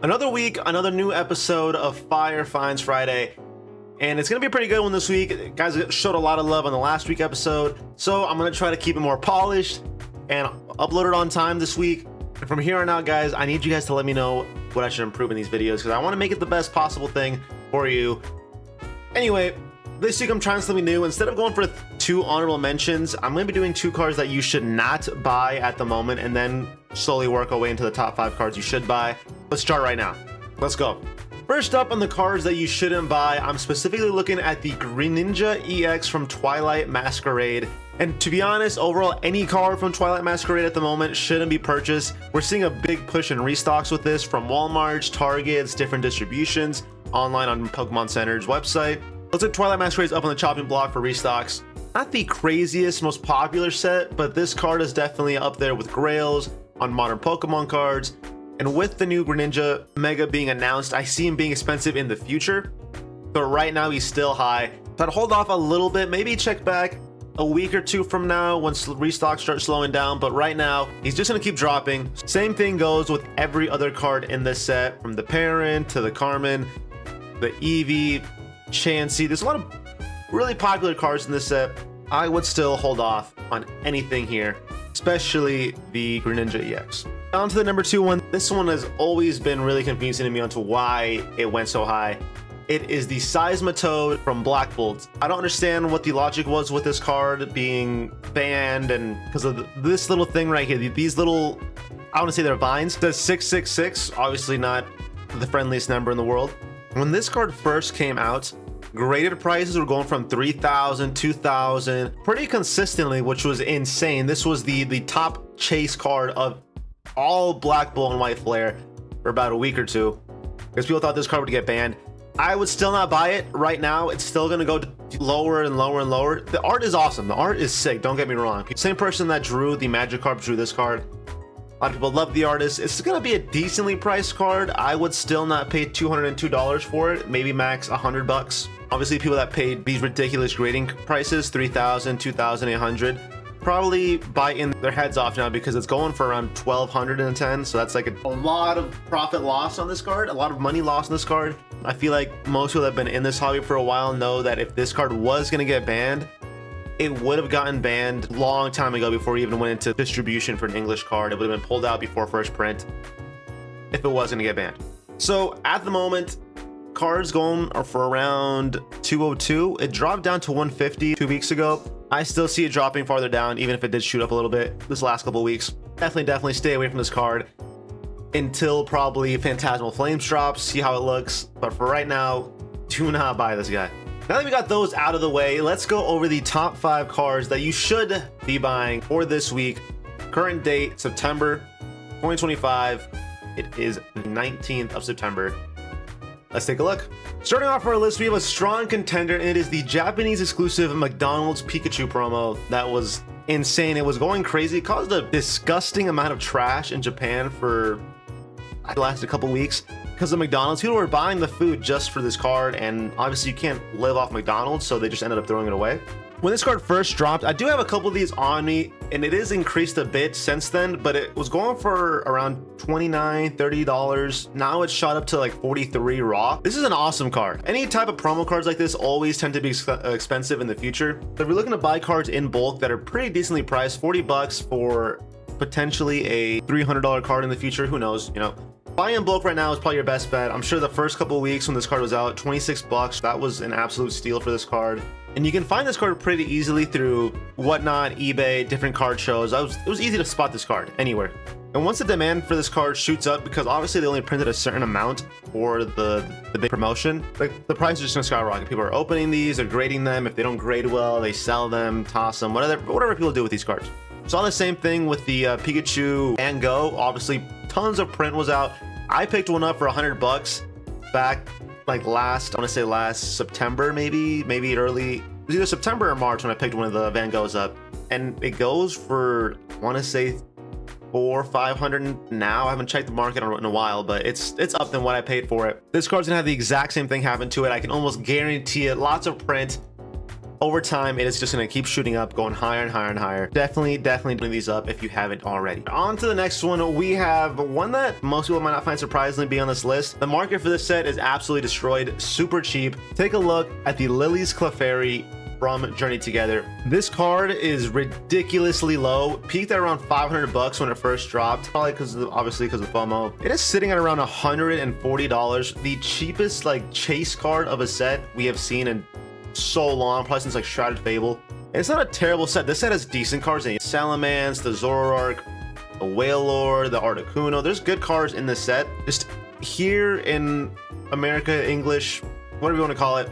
Another week, another new episode of Fire Finds Friday, and it's gonna be a pretty good one this week. Guys showed a lot of love on the last week episode, so I'm gonna try to keep it more polished and upload it on time this week. And from here on out, guys, I need you guys to let me know what I should improve in these videos because I want to make it the best possible thing for you. Anyway, this week I'm trying something new. Instead of going for two honorable mentions, I'm going to be doing two cards that you should not buy at the moment and then slowly work our way into the top 5 cards you should buy. Let's start right now. Let's go. First up on the cards that you shouldn't buy, I'm specifically looking at the Greninja EX from Twilight Masquerade. And to be honest, overall, any card from Twilight Masquerade at the moment shouldn't be purchased. We're seeing a big push in restocks with this from Walmart, Targets, different distributions, online on Pokemon Center's website. Looks like Twilight Masquerade is up on the chopping block for restocks. Not the craziest, most popular set, but this card is definitely up there with Grails on modern Pokemon cards. And with the new Greninja Mega being announced, I see him being expensive in the future. But right now he's still high. So I'd hold off a little bit, maybe check back a week or two from now once restocks start slowing down. But right now, he's just gonna keep dropping. Same thing goes with every other card in this set, from the Parent to the Carmen, the Eevee, Chansey. There's a lot of really popular cards in this set. I would still hold off on anything here, especially the Greninja EX. On to the number 2 one. This one has always been really confusing to me onto why it went so high. It is the Seismitoad from Black Bolt. I don't understand what the logic was with this card being banned, and because of this little thing right here, these little, I want to say they're vines. It says 666, obviously not the friendliest number in the world. When this card first came out, graded prices were going from 3,000, 2,000 pretty consistently, which was insane. This was the top chase card of all Black Bull and White Flare for about a week or two, because people thought this card would get banned. I would still not buy it right now. It's still going to go lower and lower and lower. The art is awesome. The art is sick. Don't get me wrong. Same person that drew the Magikarp drew this card. A lot of people love the artist. It's going to be a decently priced card. I would still not pay $202 for it. Maybe max $100. Obviously, people that paid these ridiculous grading prices, $3,000, $2,800, probably biting their heads off now because it's going for around $1,210. So that's like a lot of profit loss on this card, a lot of money lost on this card. I feel like most people that have been in this hobby for a while know that if this card was going to get banned, it would have gotten banned a long time ago before it even went into distribution for an English card. It would have been pulled out before first print if it was going to get banned. So at the moment, cards going are for around 202. It dropped down to 150 2 weeks ago. I still see it dropping farther down, even if it did shoot up a little bit this last couple of weeks. Definitely stay away from this card until probably Phantasmal Flames drops, see how it looks. But for right now, do not buy this guy. Now that we got those out of the way, let's go over the top 5 cards that you should be buying for this week. Current date, September 2025. It is the 19th of September. Let's take a look. Starting off our list, we have a strong contender, and it is the Japanese exclusive McDonald's Pikachu promo. That was insane. It was going crazy. It caused a disgusting amount of trash in Japan for the last couple weeks because of McDonald's. People were buying the food just for this card, and obviously you can't live off McDonald's, so they just ended up throwing it away. When this card first dropped, I do have a couple of these on me, and it is increased a bit since then, but it was going for around $29, $30. Now it's shot up to like 43 raw. This is an awesome card. Any type of promo cards like this always tend to be expensive in the future. So if you're looking to buy cards in bulk that are pretty decently priced, 40 bucks for potentially a $300 card in the future, who knows, you know. Buying in bulk right now is probably your best bet. I'm sure the first couple of weeks when this card was out, 26 bucks, that was an absolute steal for this card. And you can find this card pretty easily through Whatnot, eBay, different card shows. It was easy to spot this card anywhere. And once the demand for this card shoots up, because obviously they only printed a certain amount for the big promotion, like the price is just gonna skyrocket. People are opening these, they're grading them. If they don't grade well, they sell them, toss them, whatever people do with these cards. Saw the same thing with the Pikachu and Go. Obviously, tons of print was out. I picked one up for $100 back like I want to say last September, maybe early. It was either September or March when I picked one of the Van Goghs up, and it goes for, I want to say, $400 or $500 now. I haven't checked the market in a while, but it's up than what I paid for it. This card's gonna have the exact same thing happen to it. I can almost guarantee it. Lots of print. over time, it is just going to keep shooting up, going higher and higher and higher. Definitely doing these up if you haven't already. On to the next one. We have one that most people might not find surprisingly be on this list. The market for this set is absolutely destroyed, super cheap. Take a look at the Lily's Clefairy from Journey Together. This card is ridiculously low, peaked at around 500 bucks when it first dropped, probably obviously because of FOMO. It is sitting at around $140, the cheapest like chase card of a set we have seen in so long, probably since like Shrouded Fable. And it's not a terrible set. This set has decent cards in it. Salamence, the Zoroark, the Wailord, the Articuno. There's good cards in this set. Just here in America, English, whatever you want to call it,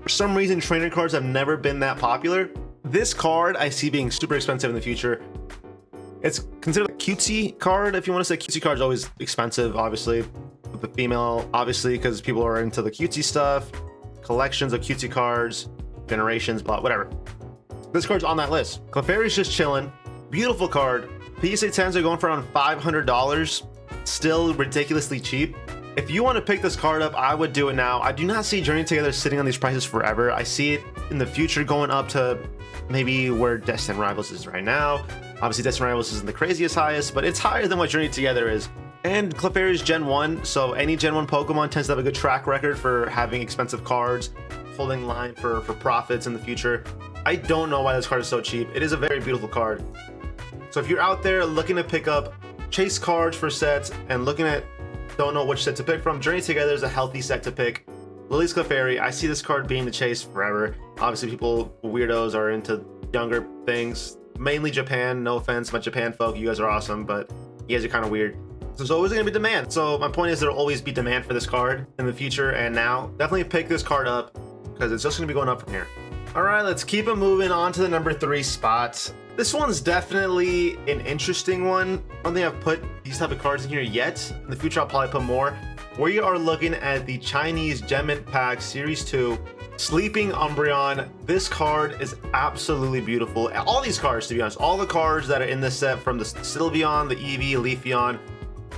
for some reason, trainer cards have never been that popular. This card I see being super expensive in the future. It's considered a cutesy card, if you want to say. Cutesy cards always expensive, obviously. With the female, obviously, because people are into the cutesy stuff. Collections of cutesy cards, generations, blah, whatever. This card's on that list. Clefairy's just chilling. Beautiful card. PSA 10s are going for around $500. Still ridiculously cheap. If you want to pick this card up, I would do it now. I do not see Journey Together sitting on these prices forever. I see it in the future going up to maybe where Destined Rivals is right now. Obviously, Destined Rivals isn't the craziest highest, but it's higher than what Journey Together is. And Clefairy is Gen 1, so any Gen 1 Pokemon tends to have a good track record for having expensive cards, holding line for profits in the future. I don't know why this card is so cheap. It is a very beautiful card. So if you're out there looking to pick up chase cards for sets and don't know which set to pick from, Journey Together is a healthy set to pick. Lily's Clefairy, I see this card being the chase forever. Obviously, weirdos are into younger things, mainly Japan. No offense, my Japan folk, you guys are awesome, but you guys are kind of weird. So there's always going to be demand. So my point is there'll always be demand for this card in the future and now. Definitely pick this card up because it's just going to be going up from here. All right, let's keep it moving on to the number 3 spot. This one's definitely an interesting one. I don't think I've put these type of cards in here yet. In the future, I'll probably put more. We are looking at the Chinese Gem Pack Series 2 Sleeping Umbreon. This card is absolutely beautiful. All these cards, to be honest, all the cards that are in this set, from the Sylveon, the Eevee, Leafeon,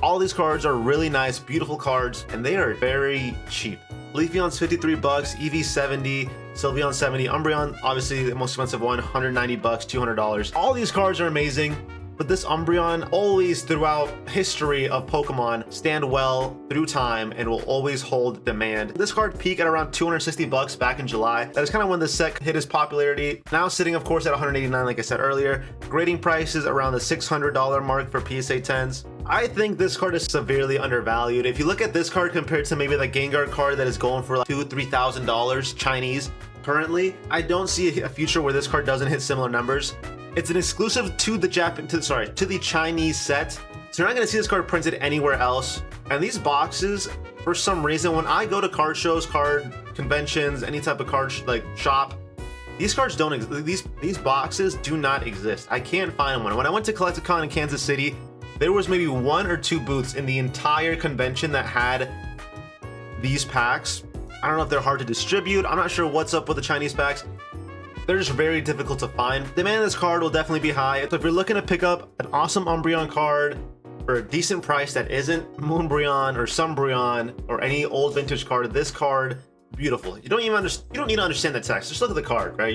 all these cards are really nice, beautiful cards, and they are very cheap. Leafeon's 53 bucks, Eevee 70, Sylveon 70, Umbreon, obviously the most expensive one, 190 bucks, $200. All these cards are amazing, but this Umbreon always throughout history of Pokemon stand well through time and will always hold demand. This card peaked at around 260 bucks back in July. That is kind of when the set hit its popularity. Now sitting, of course, at 189, like I said earlier. Grading prices around the $600 mark for PSA 10s. I think this card is severely undervalued. If you look at this card compared to maybe the Gengar card that is going for like $2,000-$3,000 Chinese currently, I don't see a future where this card doesn't hit similar numbers. It's an exclusive to the Chinese set, so you're not going to see this card printed anywhere else. And these boxes, for some reason, when I go to card shows, card conventions, any type of card shop, these cards don't exist. These boxes do not exist. I can't find one. When I went to Collecticon in Kansas City, there was maybe 1 or 2 booths in the entire convention that had these packs. I don't know if they're hard to distribute. I'm not sure what's up with the Chinese packs. They're just very difficult to find. Demand on this card will definitely be high. So if you're looking to pick up an awesome Umbreon card for a decent price that isn't Moonbreon or Sumbreon or any old vintage card, this card, beautiful. You don't need to understand the text. Just look at the card, right?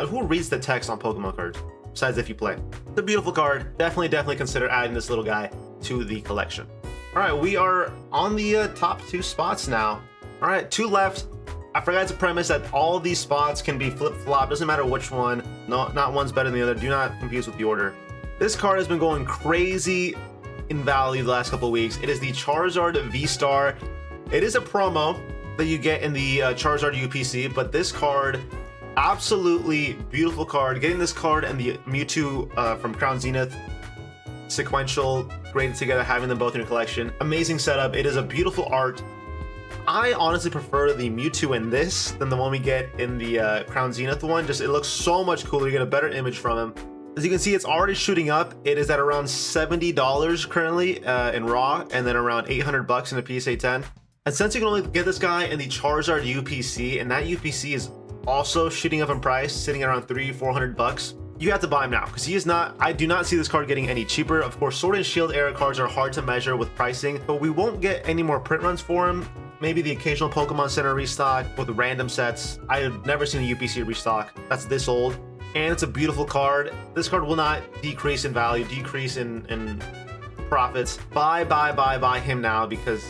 Who reads the text on Pokemon cards besides if you play? It's a beautiful card. Definitely consider adding this little guy to the collection. All right, we are on the top 2 spots now. All right, 2 left. I forgot to premise that all of these spots can be flip-flop. Doesn't matter which one. No, not one's better than the other. Do not confuse with the order. This card has been going crazy in value the last couple of weeks. It is the Charizard VSTAR. It is a promo that you get in the Charizard UPC, but this card, absolutely beautiful card. Getting this card and the Mewtwo from Crown Zenith sequential graded together, having them both in your collection. Amazing setup. It is a beautiful art. I honestly prefer the Mewtwo in this than the one we get in the Crown Zenith one. Just, it looks so much cooler. You get a better image from him. As you can see, it's already shooting up. It is at around $70 currently in raw, and then around 800 bucks in the PSA 10. And since you can only get this guy in the Charizard UPC, and that UPC is also shooting up in price, sitting around 300-400 bucks, you have to buy him now, because he is not, I do not see this card getting any cheaper. Of course, Sword and Shield era cards are hard to measure with pricing, but we won't get any more print runs for him. maybe the occasional Pokemon Center restock with random sets. I have never seen a UPC restock that's this old, and it's a beautiful card. This card will not decrease in value, decrease in profits. Buy him now, because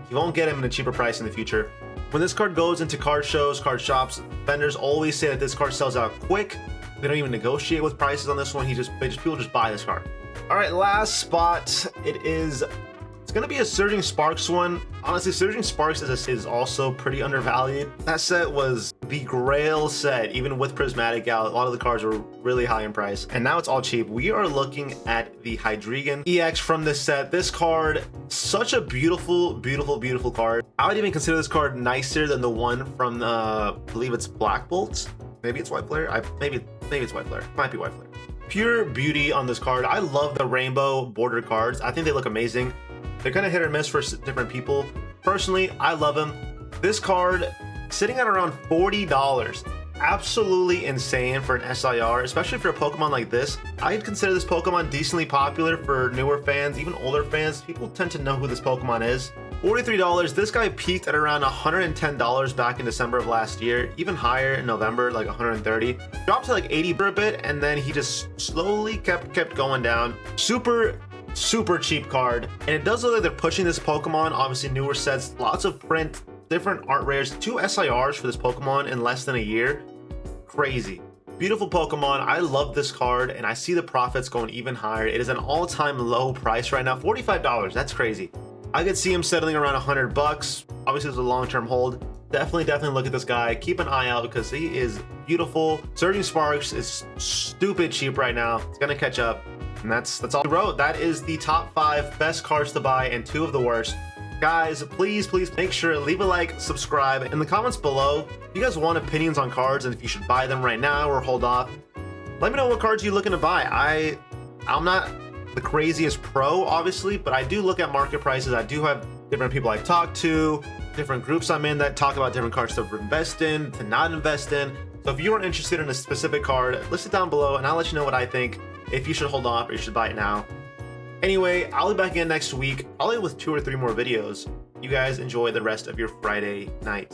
you won't get him at a cheaper price in the future. When this card goes into card shows, card shops, vendors always say that this card sells out quick. They don't even negotiate with prices on this one. People just buy this card. All right, last spot. It's gonna be a Surging Sparks one. Honestly, Surging Sparks is also pretty undervalued. That set was the grail set, even with Prismatic out. A lot of the cards were really high in price, and now it's all cheap. We are looking at the Hydreigon EX from this set. This card, such a beautiful card. I would even consider this card nicer than the one from I believe it's Black Bolt. Maybe it's White Flare. Maybe it's White Flare. Might be White Flare. Pure beauty on this card. I love the rainbow border cards. I think they look amazing. They're kind of hit or miss for different people. Personally, I love them. This card sitting at around $40. Absolutely insane for an SIR, especially for a Pokemon like this. I'd consider this Pokemon decently popular for newer fans, even older fans. People tend to know who this Pokemon is. $43. This guy peaked at around $110 back in December of last year, even higher in November, like 130. Dropped to like 80 for a bit, and then he just slowly kept going down. Super cheap card, and it does look like they're pushing this Pokemon. Obviously, newer sets, lots of print, different art rares, 2 SIRs for this Pokemon in less than a year. Crazy. Beautiful Pokemon. I love this card, and I see the profits going even higher. It is an all-time low price right now, $45. That's crazy. I could see him settling around $100. Obviously, it's a long-term hold. Definitely look at this guy. Keep an eye out, because he is beautiful. Surging Sparks is stupid cheap right now. It's gonna catch up. And that's all we wrote. That is the top 5 best cards to buy and 2 of the worst. Guys, please make sure to leave a like, subscribe. In the comments below, if you guys want opinions on cards and if you should buy them right now or hold off, let me know what cards you're looking to buy. I'm not the craziest pro, obviously, but I do look at market prices. I do have different people I talk to, different groups I'm in that talk about different cards to invest in, to not invest in. So if you are interested in a specific card, list it down below and I'll let you know what I think, if you should hold off or you should buy it now. Anyway, I'll be back again next week, probably with 2 or 3 more videos. You guys enjoy the rest of your Friday night.